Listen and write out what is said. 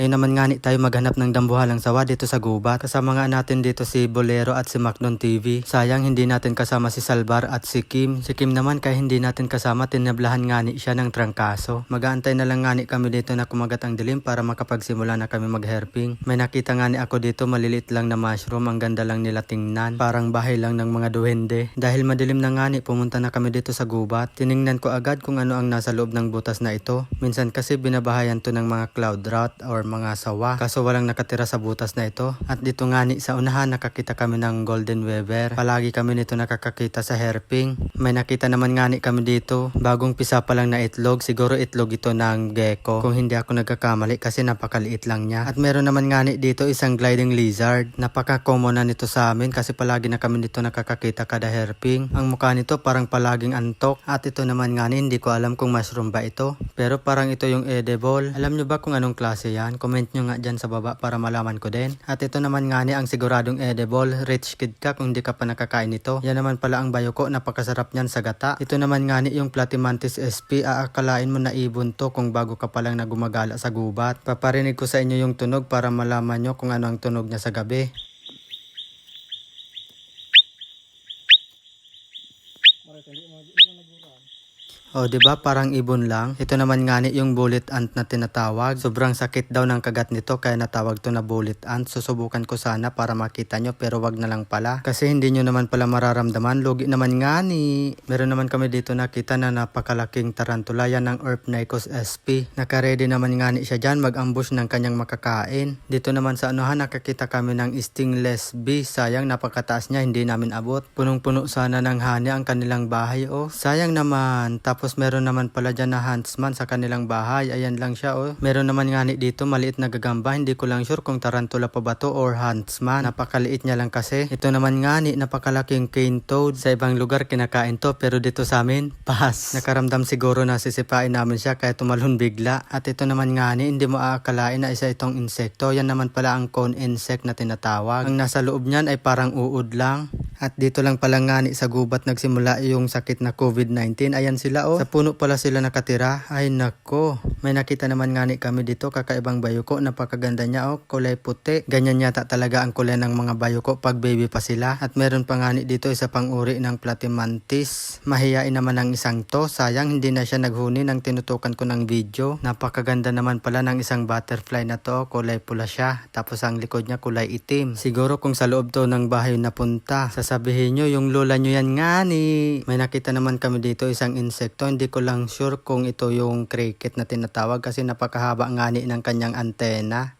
Ngayon naman nga ni tayo maghanap ng dambuhalang sawa dito sa gubat. Kasama nga natin dito si Bolero at si Macdon TV. Sayang hindi natin kasama si Salvar at si Kim. Si Kim naman kaya hindi natin kasama, tinablahan nga ni siya ng trangkaso. Mag-aantay na lang nga ni kami dito na kumagat ang dilim para makapagsimula na kami mag-herping. May nakita nga ni ako dito, maliliit lang na mushroom. Ang ganda lang nila tingnan. Parang bahay lang ng mga duwende. Dahil madilim na nga ni, pumunta na kami dito sa gubat. Tiningnan ko agad kung ano ang nasa loob ng butas na ito. Minsan kasi binabahayan to ng mga cloud rat or mga sawa. Kaso walang nakatira sa butas na ito. At dito nga ni sa unahan nakakita kami ng golden weaver. Palagi kami nito nakakakita sa herping. May nakita naman nga ni kami dito. Bagong pisa pa lang na itlog. Siguro itlog ito ng gecko. Kung hindi ako nagkakamali kasi napakaliit lang niya. At meron naman nga ni dito isang gliding lizard. Napaka-common na nito sa amin kasi palagi na kami dito nakakakita kada herping. Ang mukha nito parang palaging antok. At ito naman nga ni, hindi ko alam kung mushroom ba ito. Pero parang ito yung edible. Alam nyo ba kung anong klase yan? Comment nyo nga dyan sa baba para malaman ko din. At ito naman nga ni ang siguradong edible. Rich kid ka kung hindi ka pa nakakain nito. Yan naman pala ang bayoko. Napakasarap niyan sa gata. Ito naman nga ni yung Platymantis SP. Aakalain mo na ibon to kung bago ka pa lang na gumagala sa gubat. Paparinig ko sa inyo yung tunog para malaman nyo kung ano ang tunog niya sa gabi. O, diba parang ibon lang? Ito naman nga ni yung bullet ant na tinatawag. Sobrang sakit daw ng kagat nito kaya natawag to na bullet ant. Susubukan ko sana para makita nyo pero wag na lang pala. Kasi hindi nyo naman pala mararamdaman. Lugi naman nga ni. Meron naman kami dito nakita na napakalaking tarantula. Yan ng Earthnicus SP. Nakaredy naman nga ni siya dyan mag-ambush ng kanyang makakain. Dito naman sa anuhan nakakita kami ng stingless bee. Sayang napakataas niya hindi namin abot. Punong-puno sana ng honey ang kanilang bahay. Oh, sayang naman. Tapos meron naman pala dyan na huntsman sa kanilang bahay. Ayan lang siya oh. Meron naman nga ni dito maliit na gagamba. Hindi ko lang sure kung tarantula pa ba to or huntsman. Napakaliit niya lang kasi. Ito naman nga ni napakalaking cane toad. Sa ibang lugar kinakain to pero dito sa amin pass. Nakaramdam siguro na sisipain namin siya kaya tumalon bigla. At ito naman nga ni hindi mo aakalain na isa itong insekto. Yan naman pala ang cone insect na tinatawag. Ang nasa loob niyan ay parang uod lang. At dito lang pala nga ni sa gubat nagsimula yung sakit na COVID-19. Ayan sila oh. Sa puno pala sila nakatira. Ay nako. May nakita naman nga ni kami dito. Kakaibang bayuko. Napakaganda niya oh. Kulay puti. Ganyan yata talaga ang kulay ng mga bayuko pag baby pa sila. At meron pa nga ni dito isa pang uri ng Platymantis. Mahiyain naman ang isang to. Sayang hindi na siya naghuni ng tinutukan ko ng video. Napakaganda naman pala ng isang butterfly na to. Kulay pula siya. Tapos ang likod niya kulay itim. Siguro kung sa loob to ng bahay napunta. Sasabihin nyo yung lola nyo yan nga ni. May nakita naman kami dito isang insekto. Hindi ko lang sure kung ito yung cricket na tinatawag kasi napakahaba nga ni ng kanyang antena.